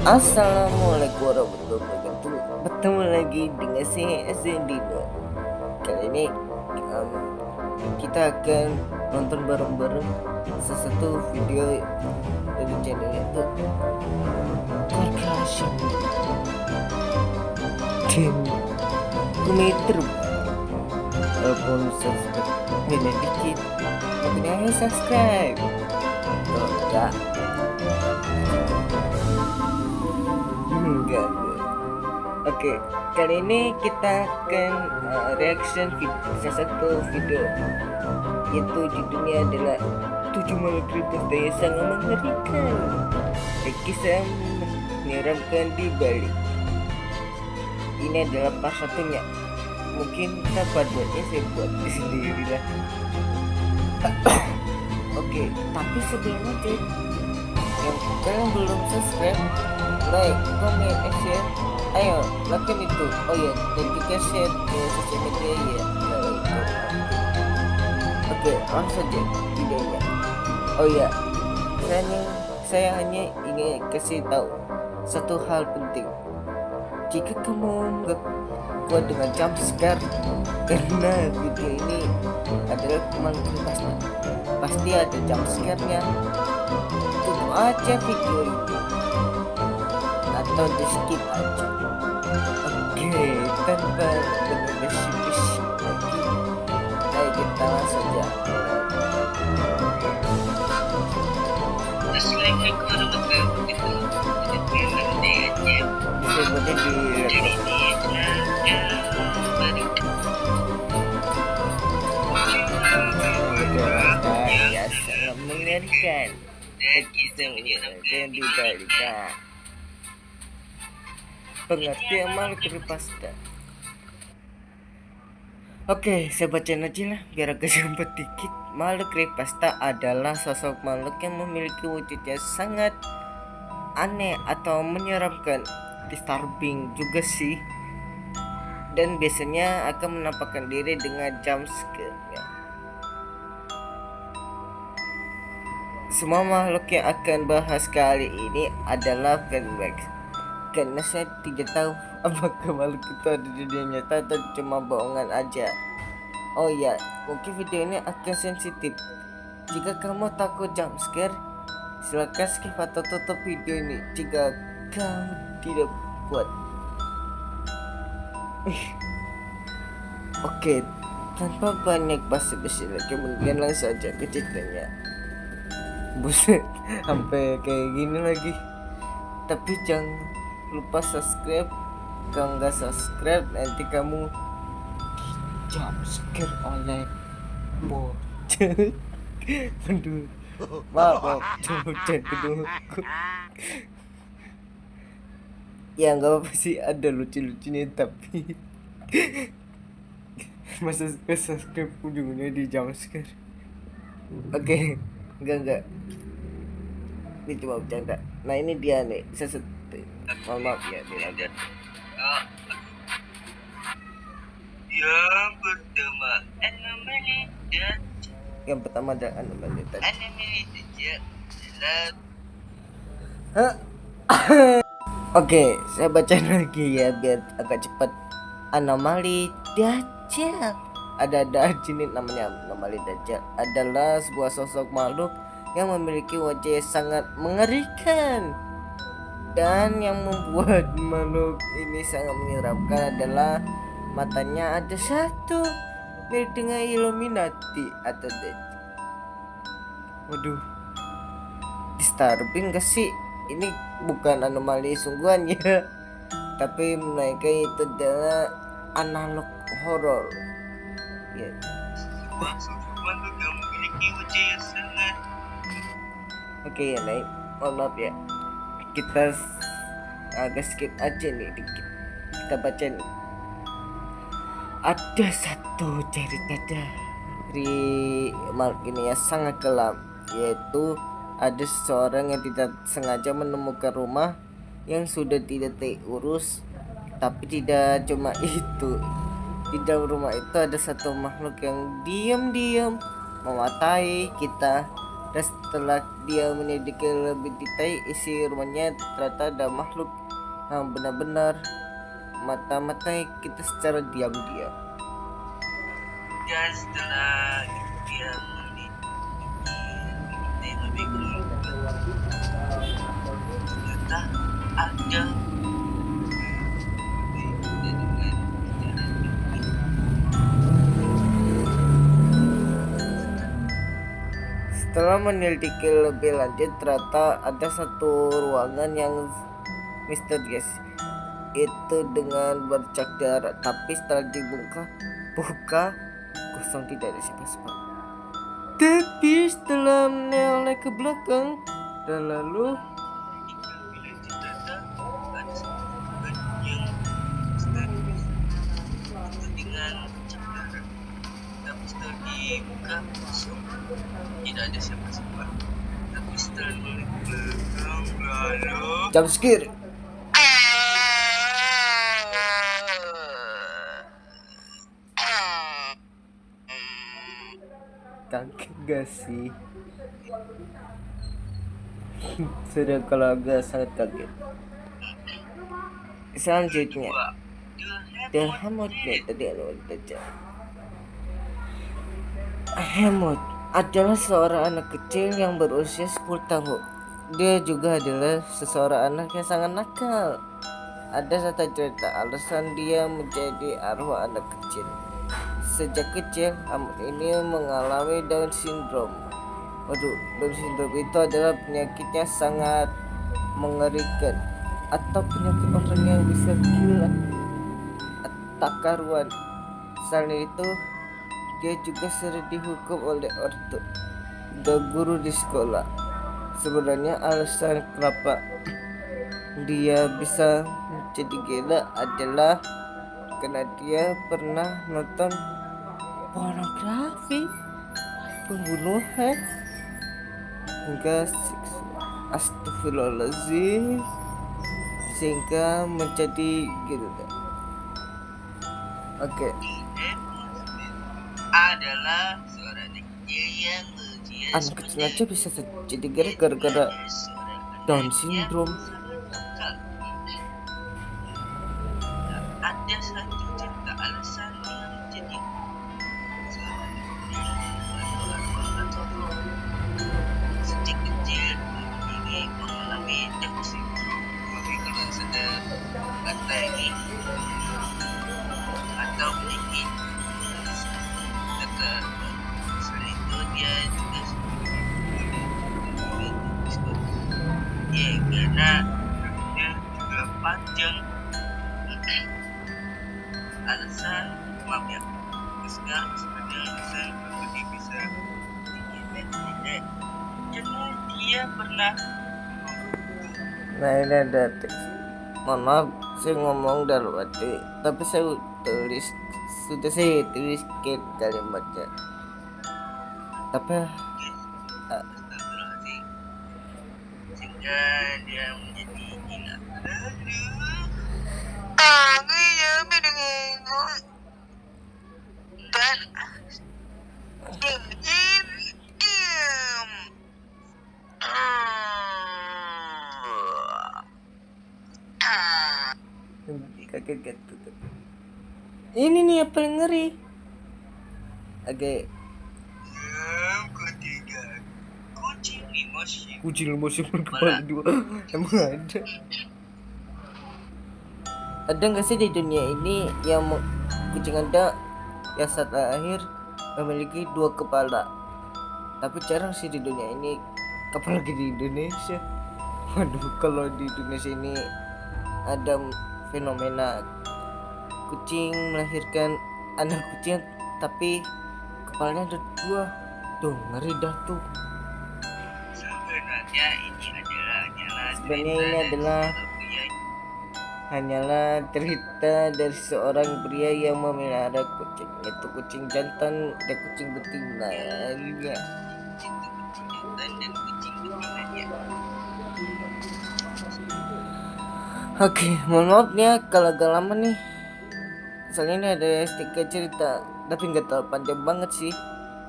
Assalamualaikum warahmatullahi wabarakatuh. Bertemu lagi dengan saya Azendino. Kali ini kita akan nonton bareng-bareng sesuatu video dari channel itu Clash Team Meter. Walaupun subscribe beda dikit, tapi ayo subscribe. Kalau enggak. Oke, kali ini kita akan reaction salah satu video, yaitu judulnya adalah 7 makhluk creepers yang sangat mengerikan, kisah menyeramkan di Bali. Ini adalah part satunya. Mungkin part 2-nya saya buat sendiri lah. Oke, tapi sebelumnya cuy, yang kalian belum subscribe, like, comment, and share, ayo lakukan itu. Oh ya, dan juga share ke sosial media ya. Oke, langsung saja videonya. Oh ya, saya hanya ingin kasih tahu satu hal penting. Jika kamu nggak kuat dengan jump scare, karena video ini adalah makhluk pasti ada jump scare-nya, tutup aja video itu atau di skip aja. Oke, tanpa berbisi-bisi lagi, ayo kita langsung saja. Assalamualaikum warahmatullahi wabarakatuh. Sebenarnya ya sangat mengerikan dan kisah menyeramkan di Bali. Pengertian makhluk creepypasta. Oke, saya bacain aja lah biar agak sempet dikit. Makhluk creepypasta adalah sosok makhluk yang memiliki wujud yang sangat aneh atau menyeramkan, disturbing juga sih, dan biasanya akan menampakkan diri dengan jump scare. Semua makhluk yang akan bahas kali ini adalah fanbox, karena saya tidak tahu apakah makhluk itu ada di dunia nyata atau cuma bohongan aja. Oh ya, mungkin video ini akan sensitif. Jika kamu takut jump scare, silakan skip atau tutup video ini jika kau tidak kuat. Oke, tanpa banyak basa-basi lagi, mungkin langsung saja ke ceritanya. Buset, sampai kayak gini lagi. Tapi jangan lupa subscribe. Kalau nggak subscribe, nanti kamu jump scare oleh bocah. Aduh, maaf, bocah kedua. Ya nggak apa sih, ada lucu-lucunya, tapi masa subscribe ujungnya di jump scare. Oke, enggak, ini cuma bercanda. Nah ini dia nih, mohon maaf ya, dia yang pertama ada anomali tadi. Oke, saya baca lagi ya biar agak cepat. Anomali Dajjal. Ada jenis namanya anomali Dajjal. Adalah sebuah sosok makhluk yang memiliki wajah yang sangat mengerikan. Dan yang membuat makhluk ini sangat menyeramkan adalah matanya ada satu, mirip dengan Illuminati atau Dajjal. Waduh, disturbing gak sih? Ini bukan anomali sungguhan ya, tapi mereka itu adalah analog horor ya. Oke ya, naik, mohon maaf ya, kita agak skip aja nih dikit. Kita baca nih. Ada satu cerita dari makhluk ini yang sangat kelam, yaitu ada seseorang yang tidak sengaja menemukan rumah yang sudah tidak terurus. Tapi tidak cuma itu, di dalam rumah itu ada satu makhluk yang diam-diam mematahi kita, dan setelah dia menyelidiki lebih detail isi rumahnya, ternyata ada makhluk yang benar-benar mata-matai kita secara diam-diam. Dan setelah dia lebih ternyata ada Setelah menyelidiki lebih lanjut, ternyata ada satu ruangan yang misterius itu dengan bercak darah, tapi setelah buka kosong, tidak ada siapa-siapa. Tapi setelah menoleh ke belakang dan lalu tidak ada siapa-siapa. Tapi setelah melihat belakang lalu jump scare. Kaget gak sih? Sudah kalau agak sangat kaget. Selanjutnya The Hemot tadi aja. Hemot adalah seorang anak kecil yang berusia 10 tahun. Dia juga adalah seseorang anak yang sangat nakal. Ada satu cerita alasan dia menjadi arwah anak kecil. Sejak kecil, Hemot ini mengalami Down syndrome. Down syndrome itu adalah penyakit yang sangat mengerikan, atau penyakit orang yang bisa gila tak karuan. Selain itu, dia juga sering dihukum oleh ortu dan guru di sekolah. Sebenarnya alasan kenapa dia bisa menjadi gila adalah karena dia pernah nonton pornografi, pembunuhan, hingga astagfirullahaladzim, sehingga menjadi gila. Oke. adalah seorang kecil yang berusia Anak kecil aja bisa jadi gara-gara Down syndrome. Ada satu cerita alasan yang menjadi sejak kecil ingin mengalami Down syndrome. Tapi kalau sudah kata ini atau penyakit kata selain itu dia juga karena dia juga panjang. Alasan maaf ya, sekarang sebenarnya alasan dia bisa tidak karena dia pernah. Nah ini ada teks. Mohon maaf saya ngomong dalam hati, tapi saya sudah saya tuliskan kalimatnya. Tapi sehingga dia menjadi gila. kaget gitu. Ini nih yang paling ngeri. Oke. Yang ketiga, Kucing limosin berkepala dua. Emang ada? Ada nggak sih di dunia ini yang kucing ada yang saat lahir memiliki 2 kepala? Tapi jarang sih di dunia ini, apalagi di Indonesia. Waduh, kalau di Indonesia ini ada fenomena kucing melahirkan anak kucing tapi kepalanya ada 2. Tuh ngeri dah tuh. Sebenarnya ini adalah hanyalah cerita dari seorang pria yang memelihara kucing, yaitu kucing jantan dan kucing betinanya. Oke, mohon maaf ya kalau agak lama nih. Soalnya ini ada 3 cerita, tapi nggak terlalu panjang banget sih.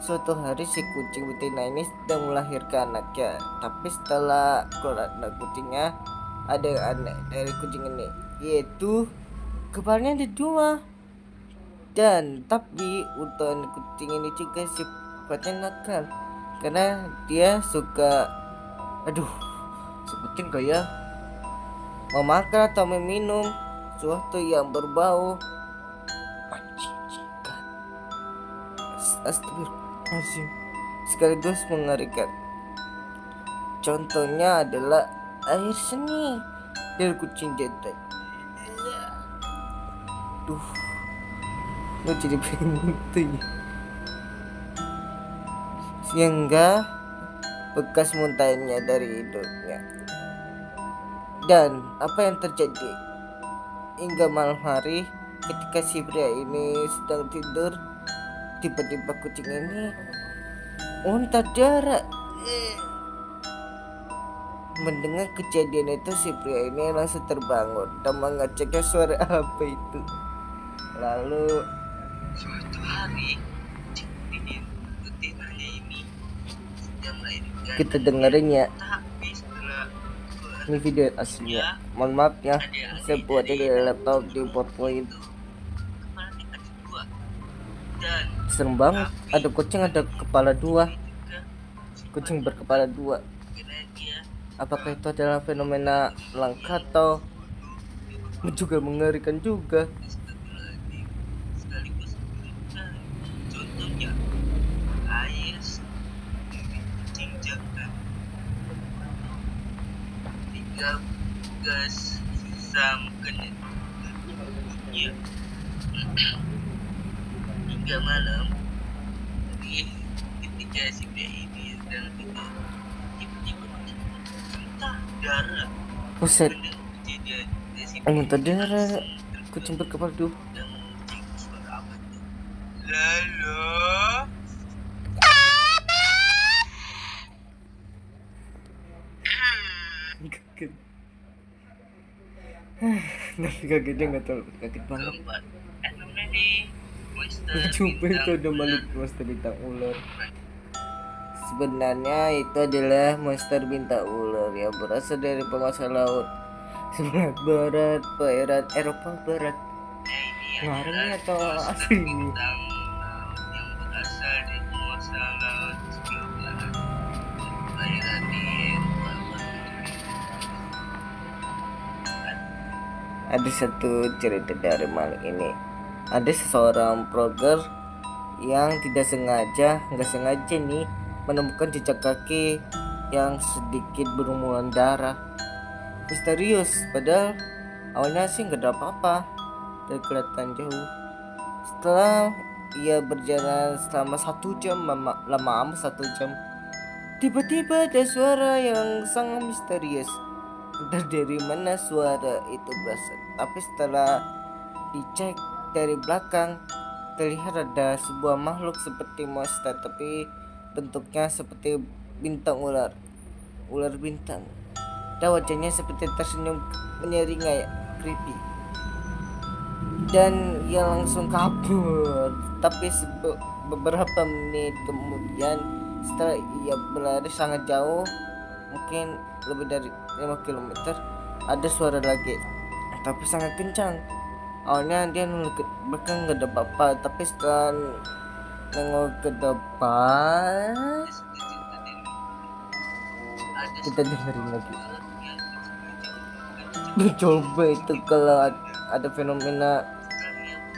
Suatu hari si kucing betina ini sedang melahirkan anaknya. Tapi setelah keluar anak kucingnya, ada yang aneh dari kucing ini, yaitu kepalanya ada dua. Dan tapi untuk anak kucing ini juga sifatnya nakal, karena dia suka, aduh, sebutin kayak memakan atau meminum sesuatu yang berbau menjijikan. Astagfirullahaladzim, sekaligus mengerikan. Contohnya adalah air seni dari kucing jantan. Duh, lu jadi pengen muntah ya. Sehingga bekas muntahnya dari hidungnya. Dan apa yang terjadi? Hingga malam hari ketika si pria ini sedang tidur, tiba-tiba kucing ini muntah darah. Mendengar kejadian itu, si pria ini langsung terbangun dan mengeceknya suara apa itu. Lalu Suatu hari, kucing betinanya ini sedang melahirkan. kita dengerin ya, Tapi setelah ini video aslinya. Mohon maaf ya, saya buatnya di laptop di PowerPoint. kepalanya ada dua. Dan Serem banget, ada kucing ada kepala dua, kucing berkepala dua. karena dia Apakah itu adalah fenomena langka atau juga mengerikan juga? sekaligus mengerikan. Contohnya, air dari kucing jantan hingga gas susah makannya tubuhnya. Hingga malam, jadi ketika si pria ini sedang tidur, tiba-tiba muntah darah. Buset, Mendengar kejadian, si muntah darah kucing berkepala dua. dan mencing suara apa itu? Lalu Kaget. Tapi kagetnya nggak terlalu kaget banget. keempat, anomali monster Coba itu bintang ada ular. makhluk monster bintang ular. Sebenarnya itu adalah monster bintang ular yang berasal dari penguasa laut sebelah barat perairan Eropa Barat. Ini Ngarangnya adalah atau monster asli? bintang laut yang berasal dari penguasa laut sebelah barat perairan di Eropa Barat. Ada satu cerita dari makhluk ini. Ada seseorang proger yang nggak sengaja nih menemukan jejak kaki yang sedikit berumuran darah. Misterius, padahal awalnya sih nggak ada apa-apa dan kelihatan jauh. Setelah ia berjalan selama 1 jam, lama amat 1 jam, tiba-tiba ada suara yang sangat misterius. Entah dari mana suara itu berasal, tapi setelah dicek dari belakang, terlihat ada sebuah makhluk seperti monster, tapi bentuknya seperti bintang ular bintang. Dan wajahnya seperti tersenyum menyeringai, creepy. Dan ia langsung kabur. Tapi beberapa menit kemudian, setelah ia berlari sangat jauh, mungkin lebih dari 5 km, ada suara lagi, tapi sangat kencang. Awalnya dia nengok ke belakang gak ada apa-apa, tapi setelah nengok ke depan, kita dengerin lagi. Mencoba itu kalau ada fenomena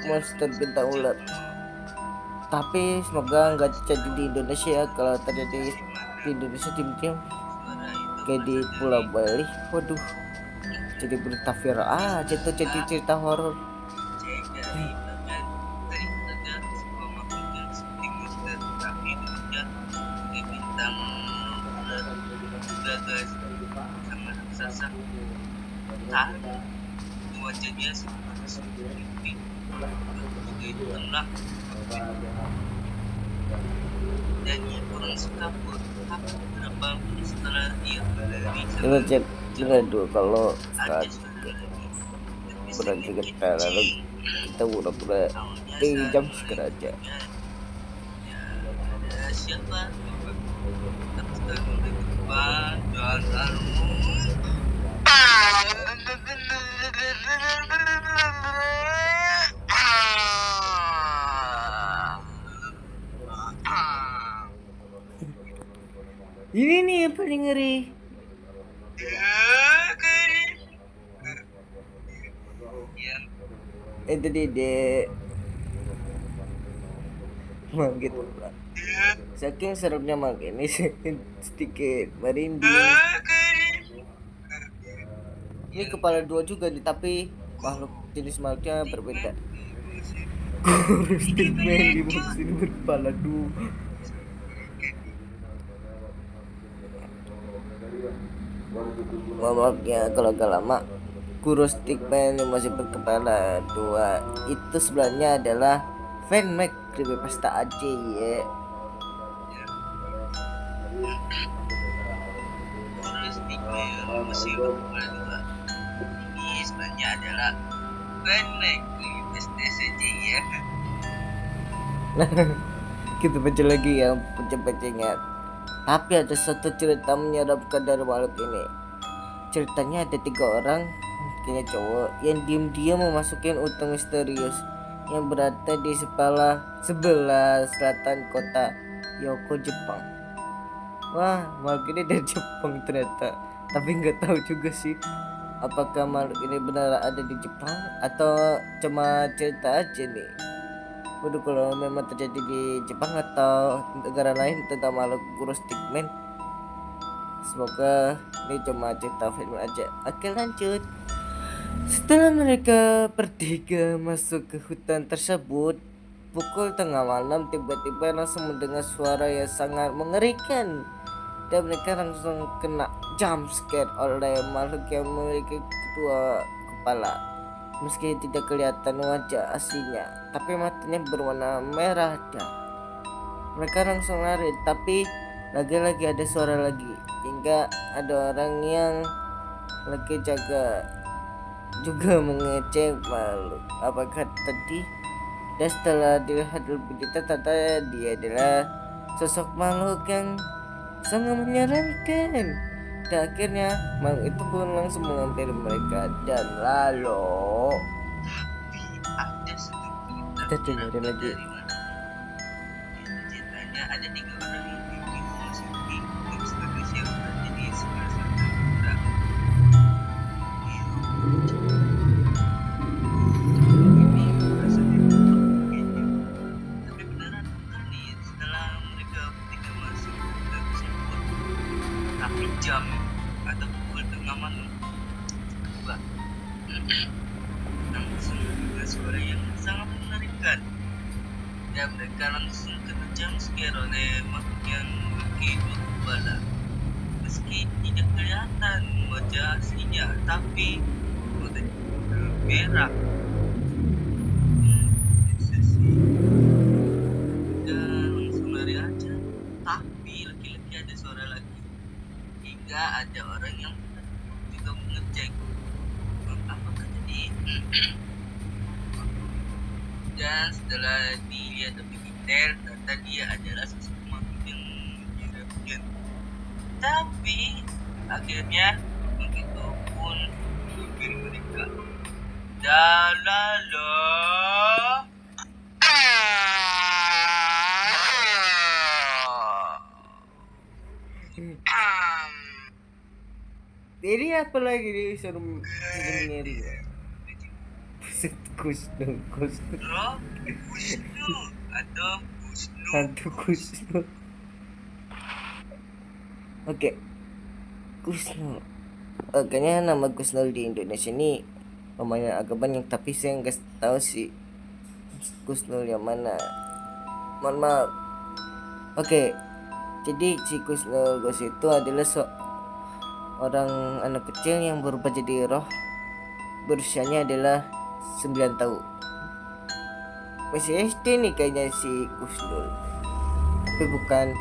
monster bintang ular. Tapi semoga nggak terjadi di Indonesia ya. Kalau terjadi di Indonesia tim-tim kayak di Pulau Bali, waduh, jadi berita viral aja tuh, jadi cerita horor. Wajahnya seperti itu tengah dan ia kurang kabur. Tapi beberapa menit setelah dia berlari Kita cek dengar dulu kalau ada saat suara lagi. berhenti kita, lalu kita pura-pura di jam sekarang aja. siapa? Atas nama Tuhan dan lalu Ini nih yang paling ngeri. Itu dia manggil pula. Saking seremnya manggil ini sedikit merinding. Ini kepala dua juga nih, tapi makhluk jenis makhluknya berbeda. Kurus Stickman di musim berkepala dua. Maaf ya kalau agak lama. Kurus Stickman yang masih berkepala dua itu sebenarnya adalah fanmake creepypasta aja ya. Masih berkepala dua. Ini sebenarnya adalah fanmake creepypasta saja ya. Kita baca lagi yang pecah-pecahnya. Tapi ada satu cerita menyeramkan dari makhluk ini. Ceritanya ada 3 orang, kayaknya cowok, yang diam-diam memasukin hutan misterius yang berada di sebelah selatan kota Yoko, Jepang. Wah, makhluk ini dari Jepang ternyata. Tapi nggak tahu juga sih apakah makhluk ini benar ada di Jepang atau cuma cerita aja nih. Waduh, kalau memang terjadi di Jepang atau negara lain tentang makhluk kurus Stickman, semoga ini cuma cerita film aja. Oke, lanjut. Setelah mereka bertiga masuk ke hutan tersebut, pukul tengah malam tiba-tiba langsung mendengar suara yang sangat mengerikan, dan mereka langsung kena jump scare oleh makhluk yang memiliki kedua kepala. Meski tidak kelihatan wajah aslinya, tapi matanya berwarna merah dah. Mereka langsung lari, tapi lagi-lagi ada suara lagi, hingga ada orang yang lagi jaga juga mengecek makhluk apakah tadi. Dan setelah dilihat lebih detail, ternyata dia adalah sosok makhluk yang sangat menyeramkan. Dan akhirnya makhluk itu pun langsung mengambil mereka dan lalu Ada satu kita dengerin lagi. ceritanya ada 3 orang yang memasuki misterius yang berada di sebelah selatan kota. Ini merasa tapi beneran kali setelah mereka bertiga masuk ke hutan tersebut, tapi jam atau pukul tengah malam tiba langsung ada suara yang sangat mengerikan, dan mereka langsung kena jump scare oleh makhluk yang memiliki 2 kepala. Meski tidak kelihatan wajah aslinya, tapi matanya merah. Dan langsung lari aja, tapi lagi-lagi ada suara lagi, hingga ada orang yang juga mengecek apakah tadi. Dan setelah dilihat lebih detail, ternyata dia adalah sosok makhluk yang menyeramkan. Tapi akhirnya begitu pun memimpin mereka. Dan lalu Jadi apa lagi nih serem ngeri? Buset, Kusno Roh Kusnu atau Kusnu. hantu Kusno. Oke, Kusno. Kayaknya nama Kusno di Indonesia ini lumayan agak banyak, tapi saya nggak tahu sih Kusno yang mana. Mohon maaf. Oke, jadi si Kusno Ghost itu adalah orang anak kecil yang berubah jadi roh. Berusianya adalah 9 tahun. Masih SD nih kayaknya si Kusnul, tapi bukan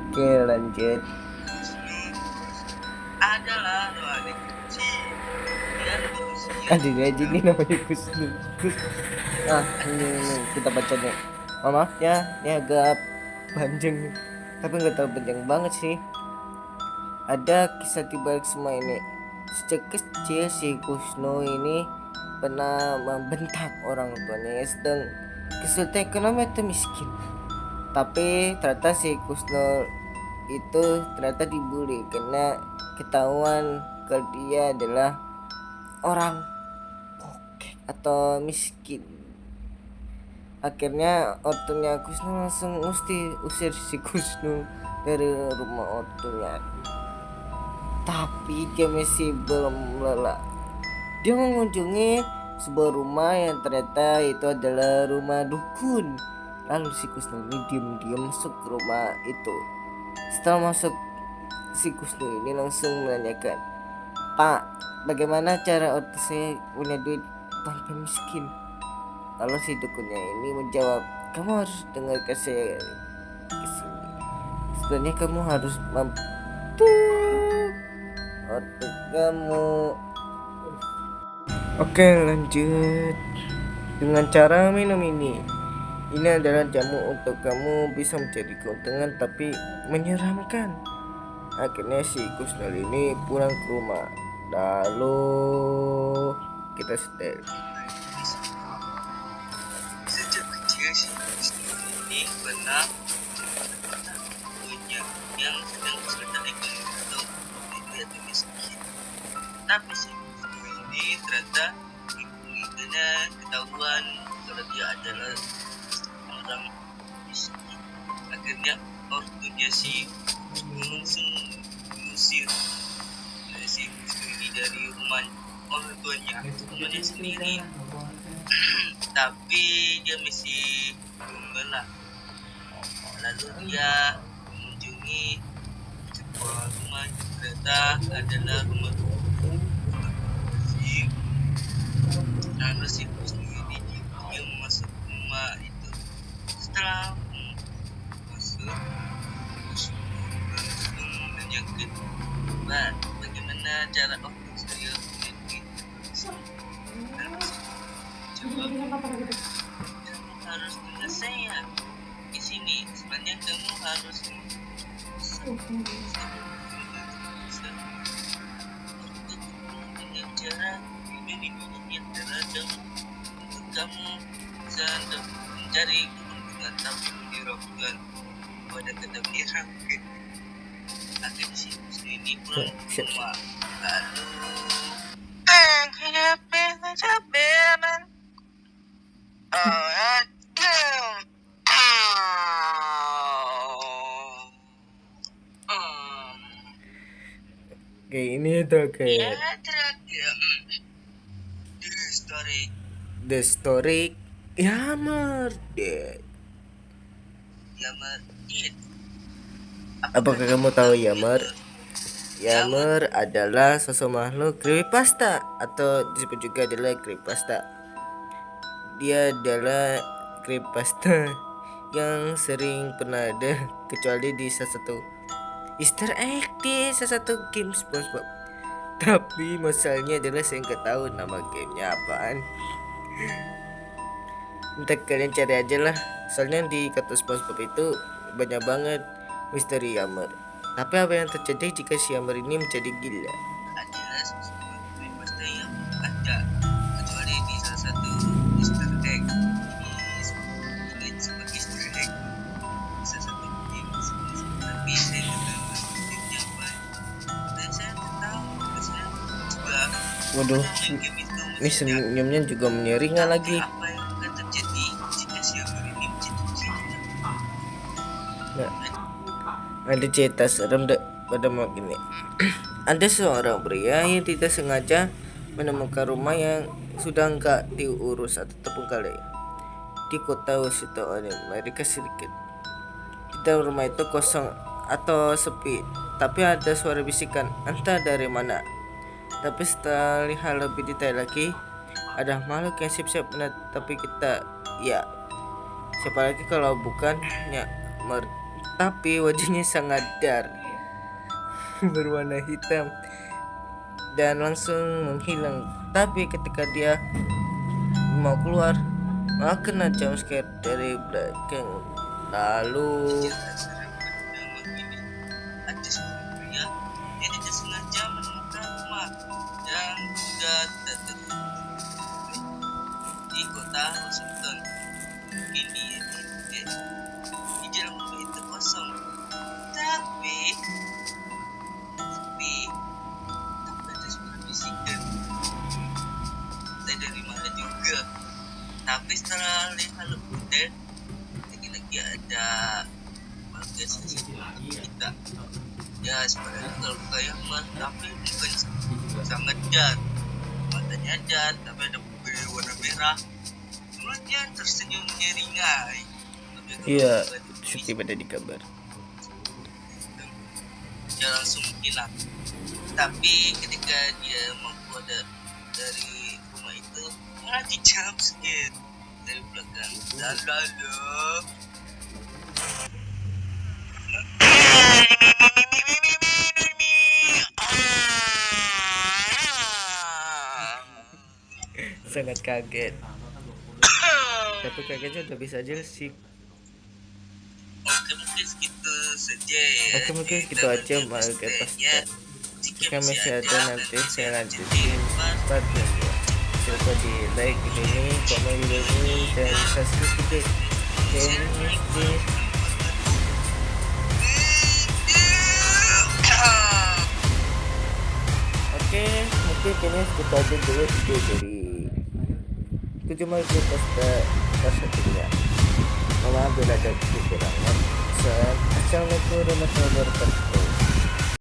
Oke, lanjut. Adalah roh adik si Rian berusia Ada aja nih namanya Kusnul. Ini kita baca nih. Maaf ya, ini agak panjang nih. Tapi nggak terlalu panjang banget sih. Ada kisah di balik semua ini. Sejak kecil si Kusno ini pernah membentak orang tuanya yang sedang kesulitan ekonomi atau miskin. Tapi ternyata si Kusno itu ternyata dibully karena ketahuan kalau dia adalah orang bokek atau miskin. Akhirnya ortunya Kusno langsung mesti usir si Kusno dari rumah ortunya. Tapi dia masih belum lelah. Dia mengunjungi sebuah rumah yang ternyata itu adalah rumah dukun. Lalu si Kusno ini diam-diam masuk ke rumah itu. Setelah masuk, si Kusno ini langsung menanyakan, "Pak, bagaimana cara ortu saya punya duit tanpa miskin?" Lalu si dukunnya ini menjawab, "Kamu harus dengarkan saya kesini. Sebenarnya kamu harus mampu ortu kamu." Oke, lanjut dengan cara minum ini. Ini adalah jamu untuk kamu bisa mencari keuntungan tapi menyeramkan. Akhirnya si Kusnul ini pulang ke rumah. Lalu kita setel. sejak kecil si Wisnu ini pernah punya yang sedang kesulitan ekonomi atau atau miskin. Tapi si Wisnu ini ternyata karena ketahuan kalau dia adalah orang miskin. Akhirnya ortunya si Wisnu langsung mengusir si Wisnu ini dari rumah orang tuanya sendiri. Tapi dia masih belum. Lalu dia mengunjungi sebuah rumah yang ternyata adalah rumah si. Lalu si Wisnu ini dia masuk rumah itu. Setelah masuk, Wisnu langsung menanyakan, "Pak, bagaimana cara ortu saya punya duit?" Lalu kamu harus dengar saya di sini. Sebenarnya kamu harus dengan cara minum yang terhadap untuk kamu bisa mencari keuntungan tapi menyeramkan pada kata menyeramkan. Akhirnya si Wisnu ini pulang ke rumah. Lalu capek. Oke, ini terakhir. Ya, terakhir. The Story Yammer Dead. Yammer Dead. Apakah kamu tahu Yammer? Yammer adalah sosok makhluk creepypasta atau disebut juga adalah creepypasta. Dia adalah creepypasta yang sering pernah ada kecuali di salah satu Easter egg di salah satu game SpongeBob. Tapi masalahnya adalah saya nggak tahu nama gamenya apaan. Entah kalian cari aja lah. Soalnya di kata SpongeBob itu banyak banget misteri Yammer. Tapi apa yang terjadi jika si Yammer ini menjadi gila? Adalah sebuah creepypasta yang ada kecuali di salah satu Easter egg. Ini sebagai Easter egg salah satu game. Tapi saya tidak tahu gamenya apa. Dan saya tidak tahu. Saya juga Waduh, main game itu. ini senyumnya juga menyeringan lagi. Apa yang akan terjadi jika si Yammer ini menjadi gila? Nah, ada cerita serem pada malam ini. Ada seorang pria yang tidak sengaja menemukan rumah yang sudah enggak diurus atau terbengkalai di kota Washington, Amerika Serikat. Di dalam rumah itu kosong atau sepi, tapi ada suara bisikan entah dari mana. Tapi setelah lihat lebih detail lagi, ada makhluk yang siap-siap menatapi kita. Ya, siapa lagi kalau bukan Yammer. Tapi wajahnya sangat dark, berwarna hitam dan langsung menghilang. Tapi ketika dia mau keluar, malah kena jump scare dari belakang. Lalu Cerita seram pada malam ini. Ada seorang pria yang tidak sengaja menemukan rumah yang sudah tak tertutup di kota Washington. Ini di dalam rumah itu kosong. Tapi tak ada suara bisikan. Tak dari mana juga. Tapi setelah lihat lebih lagi ada warga sesuatu kita. Ya sebenarnya kalau kayak mas, tapi bukan sangat jar. Matanya jar, tapi ada bibir warna merah. Mulutnya tersenyum nyeringai. Tapi kalau iya, bukan seperti pada di kabar. dia langsung hilang. Tapi ketika dia mau keluar dari rumah itu, malah di jump scare dari belakang. Dan lalu Sangat kaget. Tapi kagetnya udah bisa aja sih. Oke, mungkin segitu saja ya. Oke, mungkin segitu Cerita aja Bundle Marga Pastanya. Pasta. Jika masih ada nanti saya saya lanjutin part 2. Jangan lupa di like video ini, komen video ini, dan subscribe juga channel ini. Oke, mungkin kayaknya segitu aja dulu video dari 7 Marga Pasta part 1. Mohon maaf bila ada kekurangan. Assalamualaikum warahmatullahi wabarakatuh.